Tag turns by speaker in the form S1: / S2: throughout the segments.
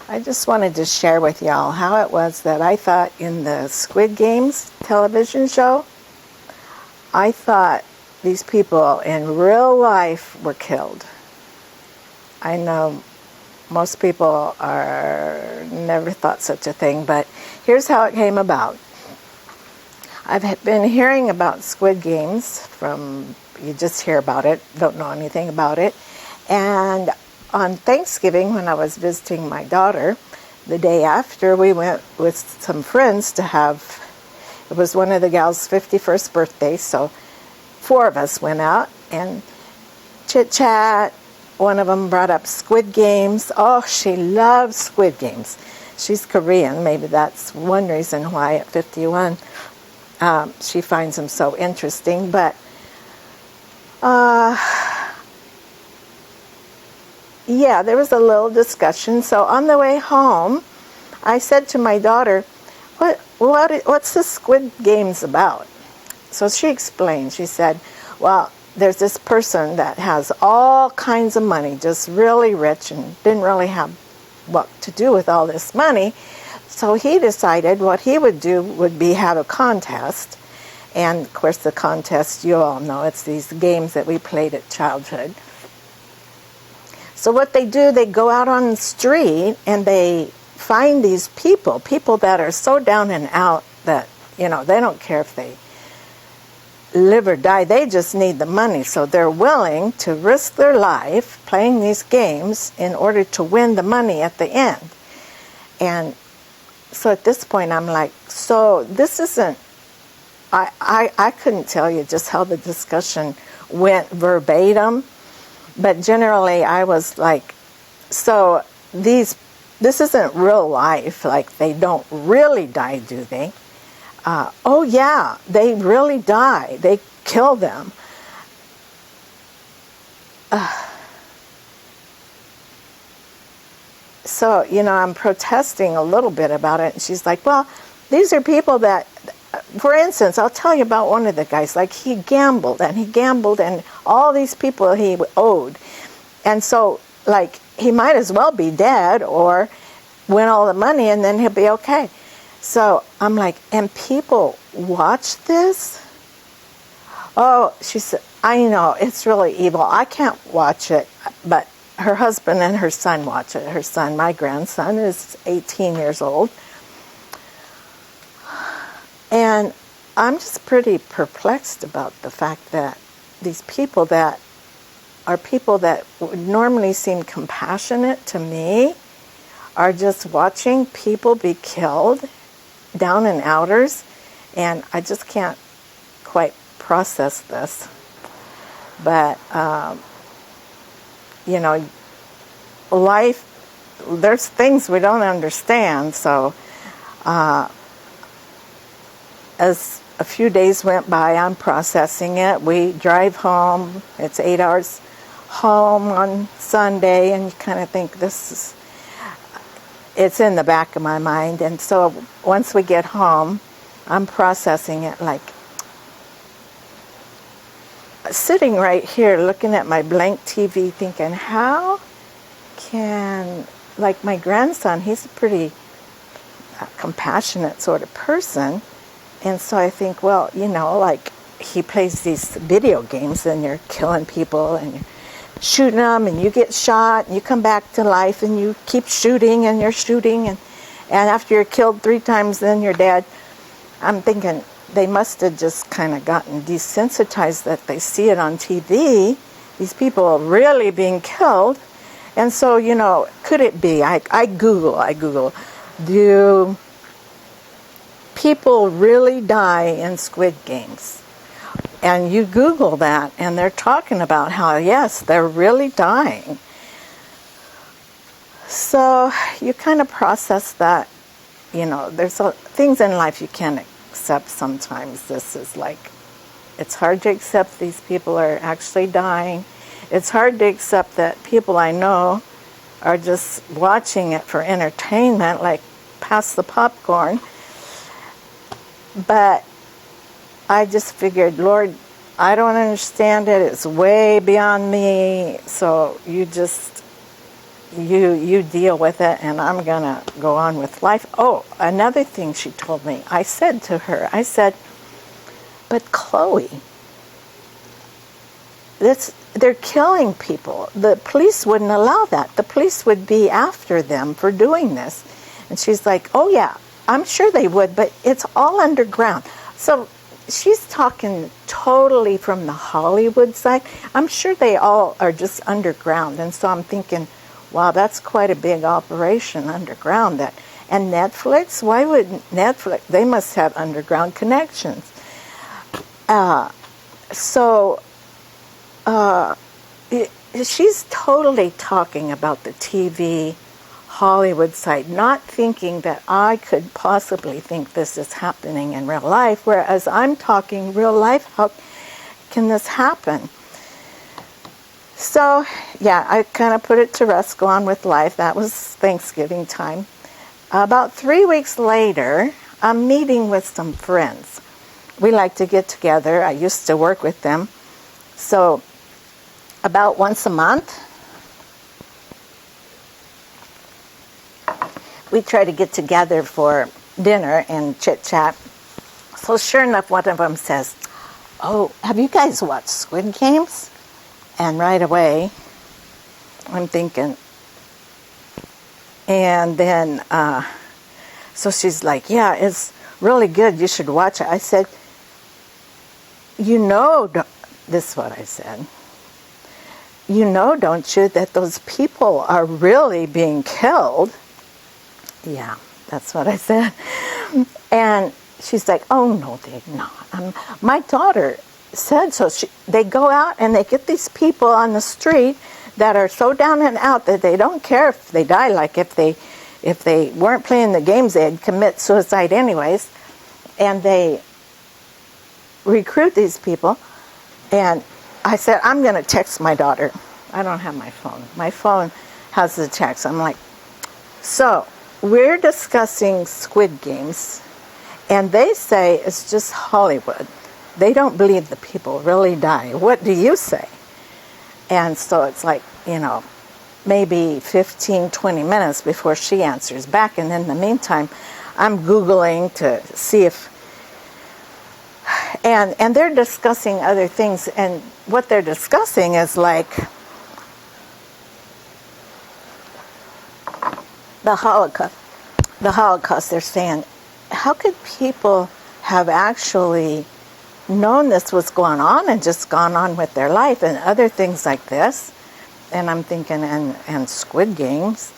S1: I just wanted to share with y'all how it was that I thought in the Squid Games television show, I thought these people in real life were killed. I know most people are never thought such a thing, but here's how it came about. I've been hearing about Squid Games from, you just hear about it, don't know anything about it. And on Thanksgiving, when I was visiting my daughter, the day after, we went with some friends to have, it was one of the gals' 51st birthday, so 4 of us went out and chit-chat. One of them brought up Squid Games. Oh, she loves Squid Games. She's Korean. Maybe that's one reason why at 51 she finds them so interesting. But yeah, there was a little discussion. So on the way home, I said to my daughter, what's the Squid Games about? So she explained. She said, well, there's this person that has all kinds of money, just really rich, and didn't really have what to do with all this money. So he decided what he would do would be have a contest. And of course the contest, you all know, it's these games that we played at childhood. So what they do, they go out on the street and they find these people that are so down and out that, they don't care if they live or die, they just need the money. So they're willing to risk their life playing these games in order to win the money at the end. And so at this point I'm like, so this isn't, I couldn't tell you just how the discussion went verbatim, but generally I was like, so this isn't real life, like they don't really die, do they? Oh yeah, they really die. They kill them. So, I'm protesting a little bit about it. And she's like, well, these are people that, for instance, I'll tell you about one of the guys. Like he gambled and all these people he owed. And so, like, he might as well be dead or win all the money and then he'll be okay. So I'm like, and people watch this? Oh, she said, I know, it's really evil. I can't watch it, but her husband and her son watch it. Her son, my grandson, is 18 years old. And I'm just pretty perplexed about the fact that these people that are people that would normally seem compassionate to me are just watching people be killed down and outers, and I just can't quite process this. But life, there's things we don't understand. So as a few days went by, I'm processing it. We drive home. It's 8 hours home on Sunday, and you kind of think it's in the back of my mind. And so once we get home, I'm processing it, like sitting right here looking at my blank TV thinking, how can, like my grandson, he's a pretty compassionate sort of person. And so I think, well, like he plays these video games and you're killing people and you're shooting them and you get shot and you come back to life and you keep shooting and you're shooting and after you're killed 3 times then you're dead. I'm thinking they must have just kind of gotten desensitized that they see it on TV, these people are really being killed. And so, could it be, I Google, do people really die in Squid Games? And you Google that, and they're talking about how, yes, they're really dying. So you kind of process that, there's things in life you can't accept sometimes. This is like, it's hard to accept these people are actually dying. It's hard to accept that people I know are just watching it for entertainment, like pass the popcorn. But I just figured, Lord, I don't understand it. It's way beyond me. So you just you deal with it, and I'm going to go on with life. Oh, another thing she told me. I said to her, I said, but Chloe, they're killing people. The police wouldn't allow that. The police would be after them for doing this. And she's like, oh yeah, I'm sure they would, but it's all underground. So she's talking totally from the Hollywood side. I'm sure they all are just underground. And so I'm thinking, wow, that's quite a big operation underground. And Netflix, why would Netflix, they must have underground connections. She's totally talking about the TV Hollywood side, not thinking that I could possibly think this is happening in real life, whereas I'm talking real life. How can this happen? So, yeah, I kind of put it to rest, go on with life. That was Thanksgiving time. About 3 weeks later, I'm meeting with some friends. We like to get together. I used to work with them. So, about once a month, we try to get together for dinner and chit-chat. So sure enough, one of them says, oh, have you guys watched Squid Games? And right away, I'm thinking, and then, so she's like, yeah, it's really good. You should watch it. I said, this is what I said. You know, don't you, that those people are really being killed? Yeah, that's what I said. And she's like, oh, no, they're not. My daughter said so. They go out and they get these people on the street that are so down and out that they don't care if they die. Like if they weren't playing the games, they'd commit suicide anyways. And they recruit these people. And I said, I'm going to text my daughter. I don't have my phone. My phone has the text. I'm like, so we're discussing Squid Games, and they say it's just Hollywood. They don't believe the people really die. What do you say? And so it's like, maybe 15, 20 minutes before she answers back. And in the meantime, I'm Googling to see if... And they're discussing other things. And what they're discussing is like the Holocaust. The Holocaust, they're saying, how could people have actually known this was going on and just gone on with their life and other things like this? And I'm thinking, and Squid Games.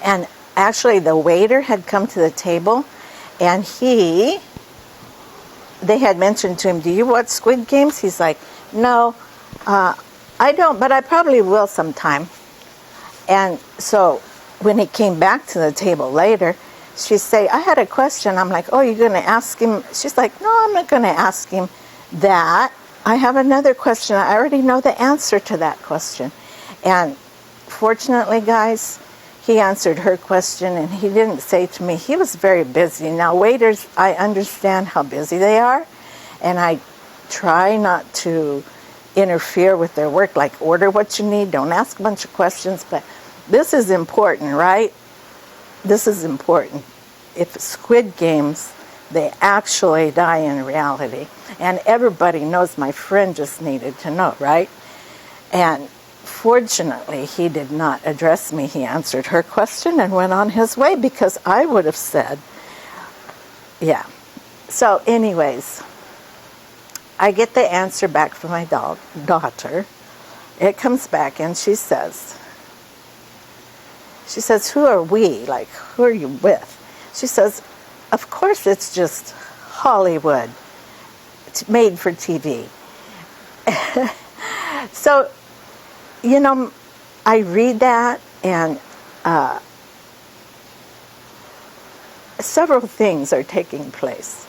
S1: And actually the waiter had come to the table, and they had mentioned to him, do you watch Squid Games? He's like, no, I don't, but I probably will sometime. And so when he came back to the table later, she said, I had a question. I'm like, oh, you're going to ask him? She's like, no, I'm not going to ask him that. I have another question. I already know the answer to that question. And fortunately, guys, he answered her question, and he didn't say to me, he was very busy. Now, waiters, I understand how busy they are, and I try not to interfere with their work, like order what you need, don't ask a bunch of questions, but this is important, right? This is important. If Squid Games, they actually die in reality. And everybody knows, my friend just needed to know, right? And fortunately, he did not address me. He answered her question and went on his way, because I would have said, yeah. So anyways, I get the answer back from my daughter. It comes back and she says, who are we? Like, who are you with? She says, of course it's just Hollywood. It's made for TV. So, I read that, and several things are taking place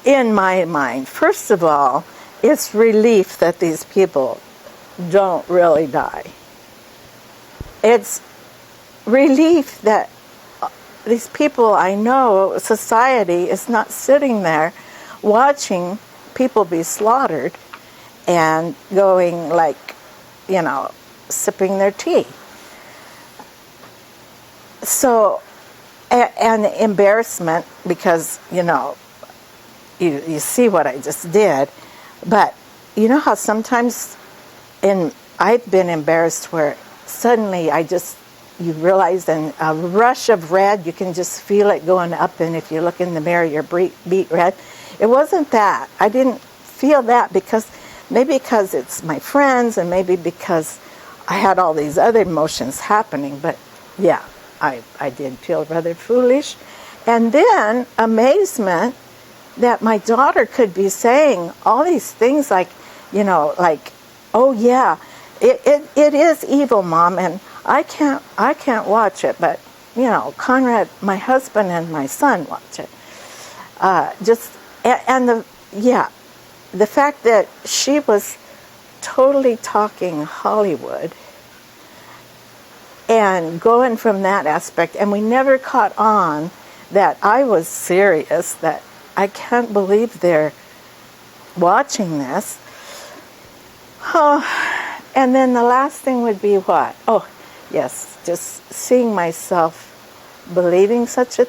S1: in my mind. First of all, it's relief that these people don't really die. It's relief that these people, I know, society is not sitting there watching people be slaughtered and going like, sipping their tea. So, and embarrassment because, you see what I just did. But you know how sometimes I've been embarrassed where suddenly you realize in a rush of red, you can just feel it going up, and if you look in the mirror, you're beet red. It wasn't that. I didn't feel that maybe because it's my friends, and maybe because I had all these other emotions happening. But yeah, I did feel rather foolish. And then amazement that my daughter could be saying all these things like, oh yeah, it is evil, Mom, and I can't watch it, but Conrad, my husband, and my son watch it. The fact that she was totally talking Hollywood and going from that aspect, and we never caught on that I was serious, that I can't believe they're watching this. Oh, and then the last thing would be what? Oh, yes, just seeing myself believing such a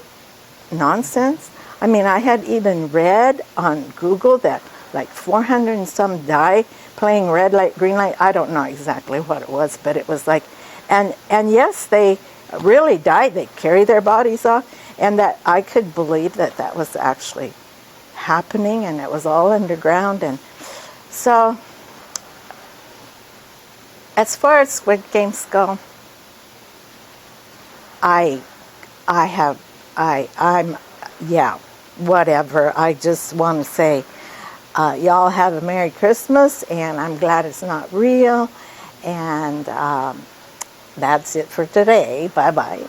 S1: nonsense. I mean, I had even read on Google that like 400 and some die playing red light, green light. I don't know exactly what it was, but it was like, and yes, they really died. They carry their bodies off, and that I could believe that was actually happening, and it was all underground. And so, as far as Squid Games go, I'm whatever. I just want to say, y'all have a Merry Christmas, and I'm glad it's not real. And that's it for today. Bye-bye.